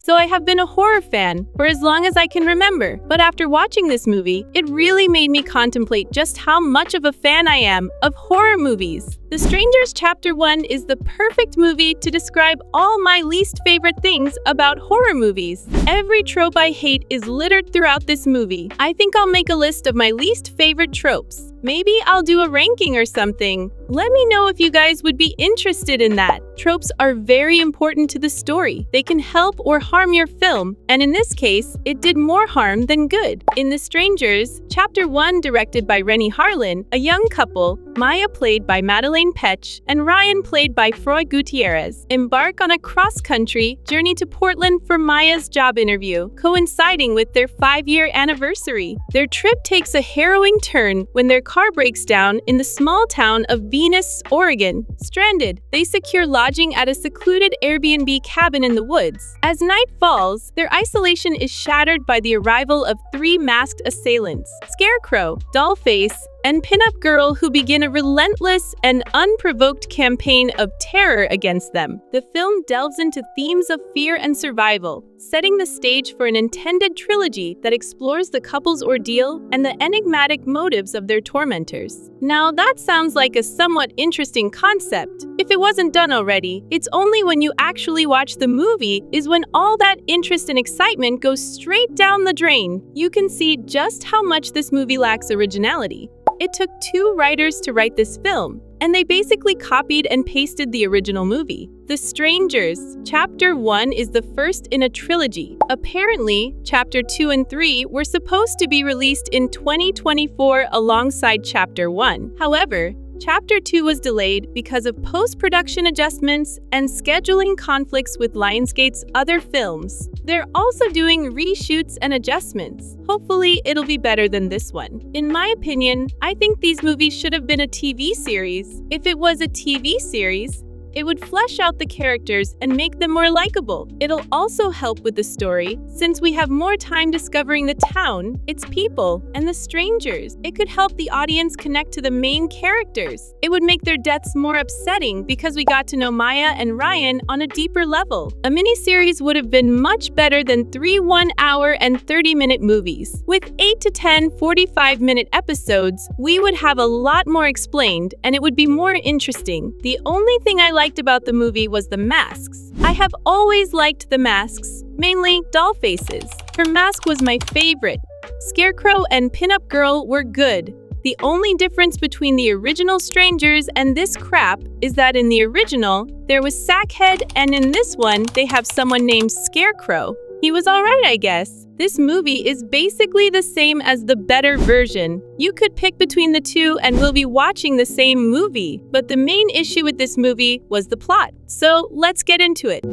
so I have been a horror fan for as long as I can remember. But after watching this movie, it really made me contemplate just how much of a fan I am of horror movies. The Strangers Chapter 1 is the perfect movie to describe all my least favorite things about horror movies. Every trope I hate is littered throughout this movie. I think I'll make a list of my least favorite tropes. Maybe I'll do a ranking or something. Let me know if you guys would be interested in that. Tropes are very important to the story. They can help or harm your film, and in this case, it did more harm than good. In The Strangers, Chapter 1, directed by Rennie Harlin, a young couple, Maya played by Madeleine Petsch and Ryan played by Froy Gutierrez, embark on a cross-country journey to Portland for Maya's job interview, coinciding with their 5-year anniversary. Their trip takes a harrowing turn when their car breaks down in the small town of Venus, Oregon. Stranded, they secure lodging at a secluded Airbnb cabin in the woods. As night falls, their isolation is shattered by the arrival of 3 masked assailants: Scarecrow, Dollface, and Pinup Girl, who begin a relentless and unprovoked campaign of terror against them. The film delves into themes of fear and survival, setting the stage for an intended trilogy that explores the couple's ordeal and the enigmatic motives of their tormentors. Now, that sounds like a somewhat interesting concept. If it wasn't done already, it's only when you actually watch the movie is when all that interest and excitement goes straight down the drain. You can see just how much this movie lacks originality. It took 2 writers to write this film, and they basically copied and pasted the original movie. The Strangers Chapter 1 is the first in a trilogy. Apparently, Chapter 2 and 3 were supposed to be released in 2024 alongside Chapter 1. However, Chapter 2 was delayed because of post-production adjustments and scheduling conflicts with Lionsgate's other films. They're also doing reshoots and adjustments. Hopefully, it'll be better than this one. In my opinion, I think these movies should have been a TV series. If it was a TV series, it would flesh out the characters and make them more likable. It'll also help with the story, since we have more time discovering the town, its people, and the strangers. It could help the audience connect to the main characters. It would make their deaths more upsetting because we got to know Maya and Ryan on a deeper level. A miniseries would have been much better than 3 1-hour and 30-minute movies. With 8 to 10 45-minute episodes, we would have a lot more explained, and it would be more interesting. The only thing I liked about the movie was the masks. I have always liked the masks, mainly Dollface's. Her mask was my favorite. Scarecrow and Pinup Girl were good. The only difference between the original Strangers and this crap is that in the original, there was Sackhead, and in this one, they have someone named Scarecrow. He was alright, I guess. This movie is basically the same as the better version. You could pick between the two and we'll be watching the same movie. But the main issue with this movie was the plot. So let's get into it.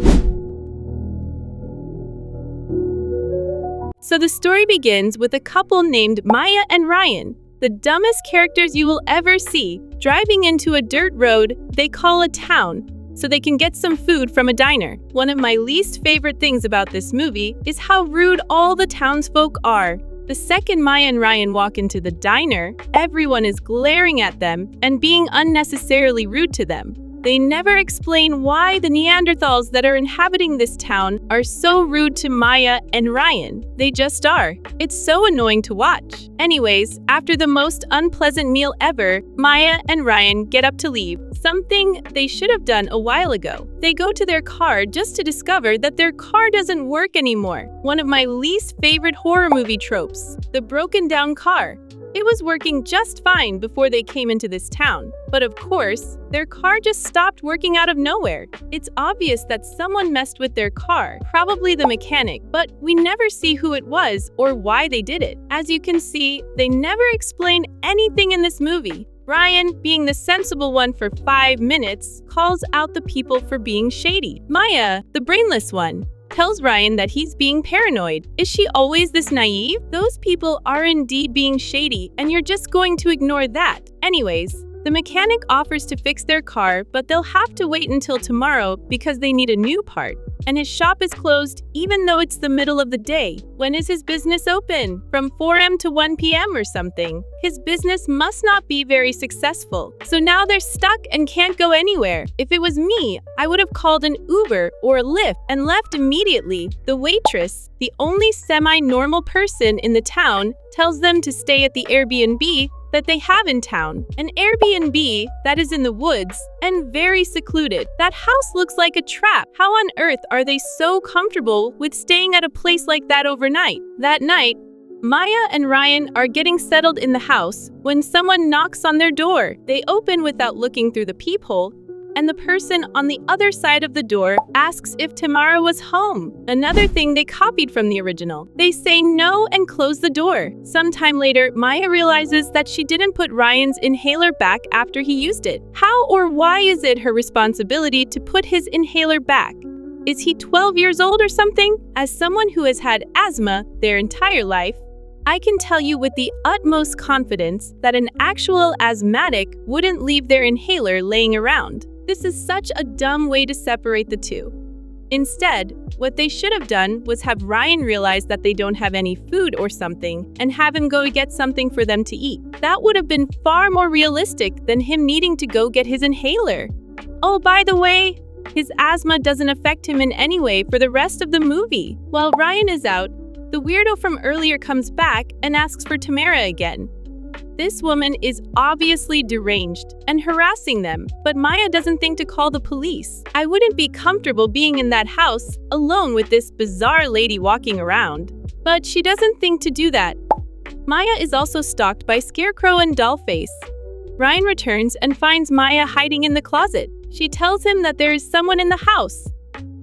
So the story begins with a couple named Maya and Ryan, the dumbest characters you will ever see, driving into a dirt road they call a town, so they can get some food from a diner. One of my least favorite things about this movie is how rude all the townsfolk are. The second Maya and Ryan walk into the diner, everyone is glaring at them and being unnecessarily rude to them. They never explain why the Neanderthals that are inhabiting this town are so rude to Maya and Ryan. They just are. It's so annoying to watch. Anyways, after the most unpleasant meal ever, Maya and Ryan get up to leave, something they should have done a while ago. They go to their car just to discover that their car doesn't work anymore. One of my least favorite horror movie tropes, the broken down car. It was working just fine before they came into this town. But of course, their car just stopped working out of nowhere. It's obvious that someone messed with their car, probably the mechanic, but we never see who it was or why they did it. As you can see, they never explain anything in this movie. Ryan, being the sensible one for 5 minutes, calls out the people for being shady. Maya, the brainless one, tells Ryan that he's being paranoid. Is she always this naive? Those people are indeed being shady, and you're just going to ignore that. Anyways, The mechanic offers to fix their car, but they'll have to wait until tomorrow because they need a new part. And his shop is closed even though it's the middle of the day. When is his business open? From 4 a.m. to 1 p.m. or something. His business must not be very successful. So now they're stuck and can't go anywhere. If it was me, I would have called an Uber or a Lyft and left immediately. The waitress, the only semi-normal person in the town, tells them to stay at the Airbnb that they have in town. An Airbnb that is in the woods and very secluded. That house looks like a trap. How on earth are they so comfortable with staying at a place like that overnight? That night, Maya and Ryan are getting settled in the house when someone knocks on their door. They open without looking through the peephole, and the person on the other side of the door asks if Tamara was home. Another thing they copied from the original. They say no and close the door. Sometime later, Maya realizes that she didn't put Ryan's inhaler back after he used it. How or why is it her responsibility to put his inhaler back? Is he 12 years old or something? As someone who has had asthma their entire life, I can tell you with the utmost confidence that an actual asthmatic wouldn't leave their inhaler laying around. This is such a dumb way to separate the two. Instead, what they should have done was have Ryan realize that they don't have any food or something and have him go get something for them to eat. That would have been far more realistic than him needing to go get his inhaler. Oh, by the way, his asthma doesn't affect him in any way for the rest of the movie. While Ryan is out, the weirdo from earlier comes back and asks for Tamara again. This woman is obviously deranged and harassing them, but Maya doesn't think to call the police. I wouldn't be comfortable being in that house alone with this bizarre lady walking around. But she doesn't think to do that. Maya is also stalked by Scarecrow and Dollface. Ryan returns and finds Maya hiding in the closet. She tells him that there is someone in the house.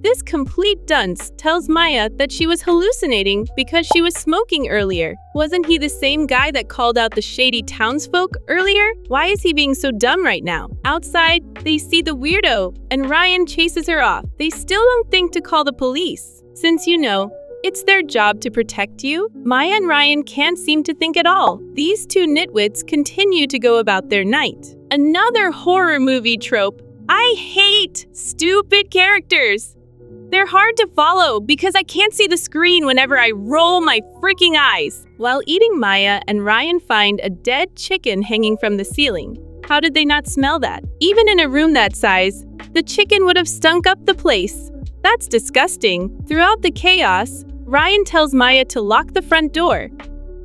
This complete dunce tells Maya that she was hallucinating because she was smoking earlier. Wasn't he the same guy that called out the shady townsfolk earlier? Why is he being so dumb right now? Outside, they see the weirdo, and Ryan chases her off. They still don't think to call the police. Since you know, it's their job to protect you, Maya and Ryan can't seem to think at all. These two nitwits continue to go about their night. Another horror movie trope. I hate stupid characters. They're hard to follow because I can't see the screen whenever I roll my freaking eyes. While eating, Maya and Ryan find a dead chicken hanging from the ceiling. How did they not smell that? Even in a room that size, the chicken would have stunk up the place. That's disgusting. Throughout the chaos, Ryan tells Maya to lock the front door.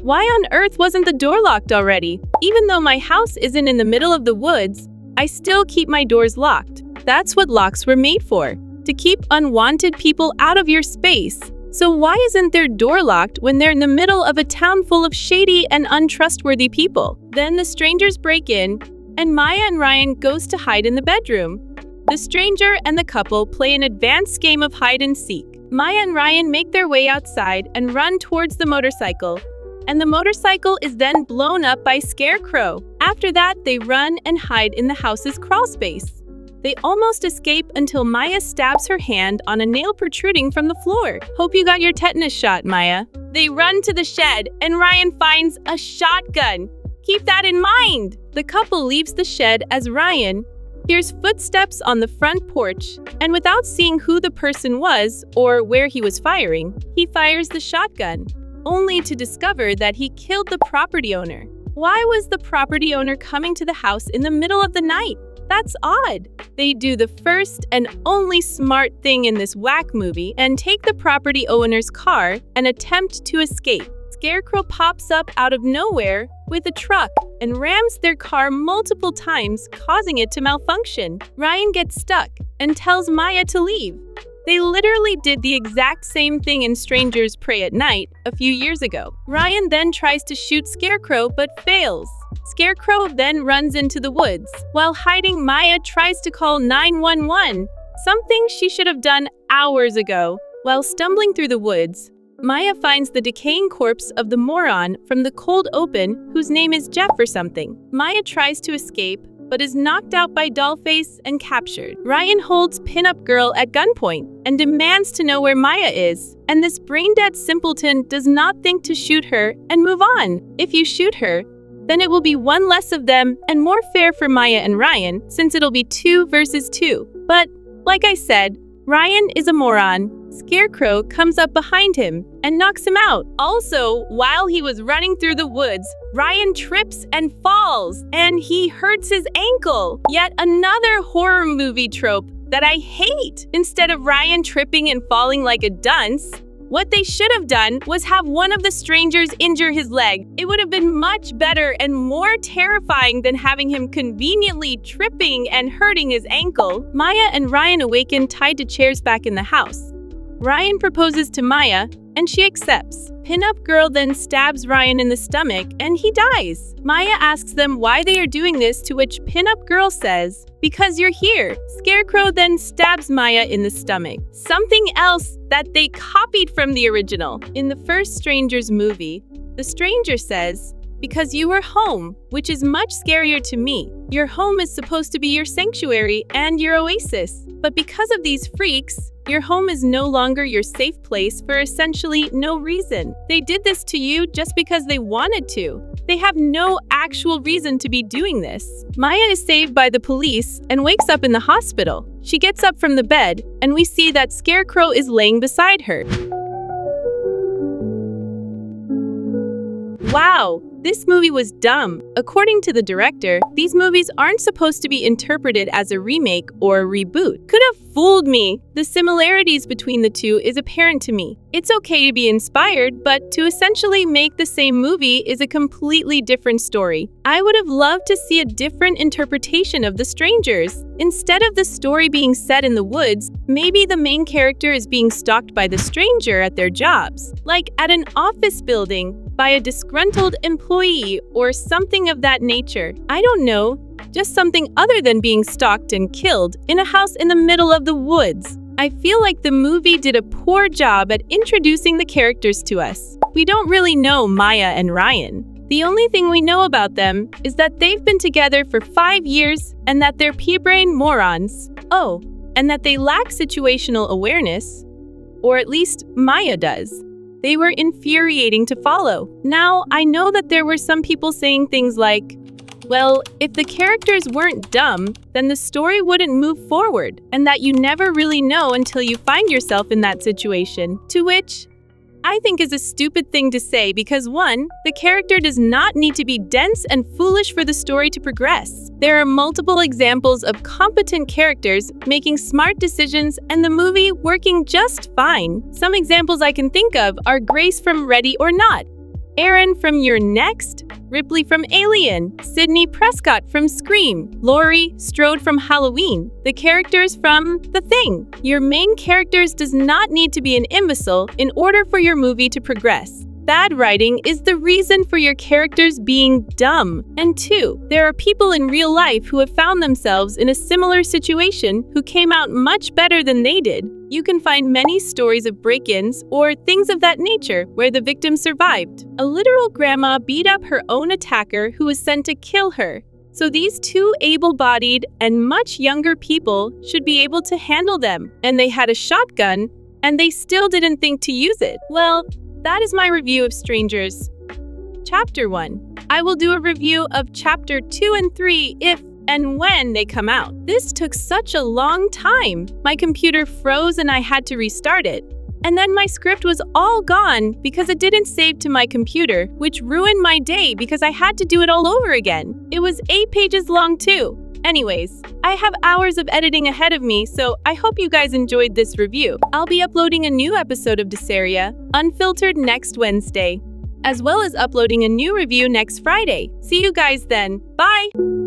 Why on earth wasn't the door locked already? Even though my house isn't in the middle of the woods, I still keep my doors locked. That's what locks were made for. To keep unwanted people out of your space. So why isn't their door locked when they're in the middle of a town full of shady and untrustworthy people? Then the strangers break in, and Maya and Ryan goes to hide in the bedroom. The stranger and the couple play an advanced game of hide and seek. Maya and Ryan make their way outside and run towards the motorcycle, and the motorcycle is then blown up by Scarecrow. After that, they run and hide in the house's crawl space. They almost escape until Maya stabs her hand on a nail protruding from the floor. Hope you got your tetanus shot, Maya. They run to the shed, and Ryan finds a shotgun. Keep that in mind! The couple leaves the shed as Ryan hears footsteps on the front porch, and without seeing who the person was or where he was firing, he fires the shotgun, only to discover that he killed the property owner. Why was the property owner coming to the house in the middle of the night? That's odd. They do the first and only smart thing in this whack movie and take the property owner's car and attempt to escape. Scarecrow pops up out of nowhere with a truck and rams their car multiple times, causing it to malfunction. Ryan gets stuck and tells Maya to leave. They literally did the exact same thing in Strangers Prey at Night a few years ago. Ryan then tries to shoot Scarecrow but fails. Scarecrow then runs into the woods. While hiding, Maya tries to call 911, something she should have done hours ago. While stumbling through the woods, Maya finds the decaying corpse of the moron from the cold open whose name is Jeff or something. Maya tries to escape, but is knocked out by Dollface and captured. Ryan holds Pinup Girl at gunpoint and demands to know where Maya is. And this brain-dead simpleton does not think to shoot her and move on. If you shoot her, Then it will be one less of them and more fair for Maya and Ryan, since it'll be 2 versus 2. But, like I said, Ryan is a moron. Scarecrow comes up behind him and knocks him out. Also, while he was running through the woods, Ryan trips and falls, and he hurts his ankle. Yet another horror movie trope that I hate. Instead of Ryan tripping and falling like a dunce, what they should have done was have one of the strangers injure his leg. It would have been much better and more terrifying than having him conveniently tripping and hurting his ankle. Maya and Ryan awaken tied to chairs back in the house. Ryan proposes to Maya, and she accepts. Pinup Girl then stabs Ryan in the stomach, and he dies. Maya asks them why they are doing this, to which Pinup Girl says, "Because you're here." Scarecrow then stabs Maya in the stomach. Something else that they copied from the original. In the first Strangers movie, the stranger says, "Because you were home," which is much scarier to me. Your home is supposed to be your sanctuary and your oasis. But because of these freaks, your home is no longer your safe place for essentially no reason. They did this to you just because they wanted to. They have no actual reason to be doing this. Maya is saved by the police and wakes up in the hospital. She gets up from the bed, and we see that Scarecrow is laying beside her. Wow, this movie was dumb. According to the director, these movies aren't supposed to be interpreted as a remake or a reboot. Could have fooled me. The similarities between the two is apparent to me. It's okay to be inspired, but to essentially make the same movie is a completely different story. I would have loved to see a different interpretation of The Strangers. Instead of the story being set in the woods, maybe the main character is being stalked by the stranger at their jobs, like at an office building, by a disgruntled employee or something of that nature. I don't know, just something other than being stalked and killed in a house in the middle of the woods. I feel like the movie did a poor job at introducing the characters to us. We don't really know Maya and Ryan. The only thing we know about them is that they've been together for 5 years and that they're pea-brain morons. Oh, and that they lack situational awareness. Or at least Maya does. They were infuriating to follow. Now, I know that there were some people saying things like, well, if the characters weren't dumb, then the story wouldn't move forward, and that you never really know until you find yourself in that situation. To which I think is a stupid thing to say because 1, the character does not need to be dense and foolish for the story to progress. There are multiple examples of competent characters making smart decisions and the movie working just fine. Some examples I can think of are Grace from Ready or Not, Aaron from You're Next, Ripley from Alien, Sydney Prescott from Scream, Laurie Strode from Halloween, the characters from The Thing. Your main characters does not need to be an imbecile in order for your movie to progress. Bad writing is the reason for your characters being dumb. And 2, there are people in real life who have found themselves in a similar situation who came out much better than they did. You can find many stories of break-ins or things of that nature where the victim survived. A literal grandma beat up her own attacker who was sent to kill her. So these 2 able-bodied and much younger people should be able to handle them. And they had a shotgun, and they still didn't think to use it. Well, that is my review of Strangers. Chapter 1. I will do a review of Chapter 2 and 3 if and when they come out. This took such a long time. My computer froze and I had to restart it. And then my script was all gone because it didn't save to my computer, which ruined my day because I had to do it all over again. It was 8 pages long too. Anyways, I have hours of editing ahead of me, so I hope you guys enjoyed this review. I'll be uploading a new episode of Dasaria, Unfiltered, next Wednesday, as well as uploading a new review next Friday. See you guys then. Bye!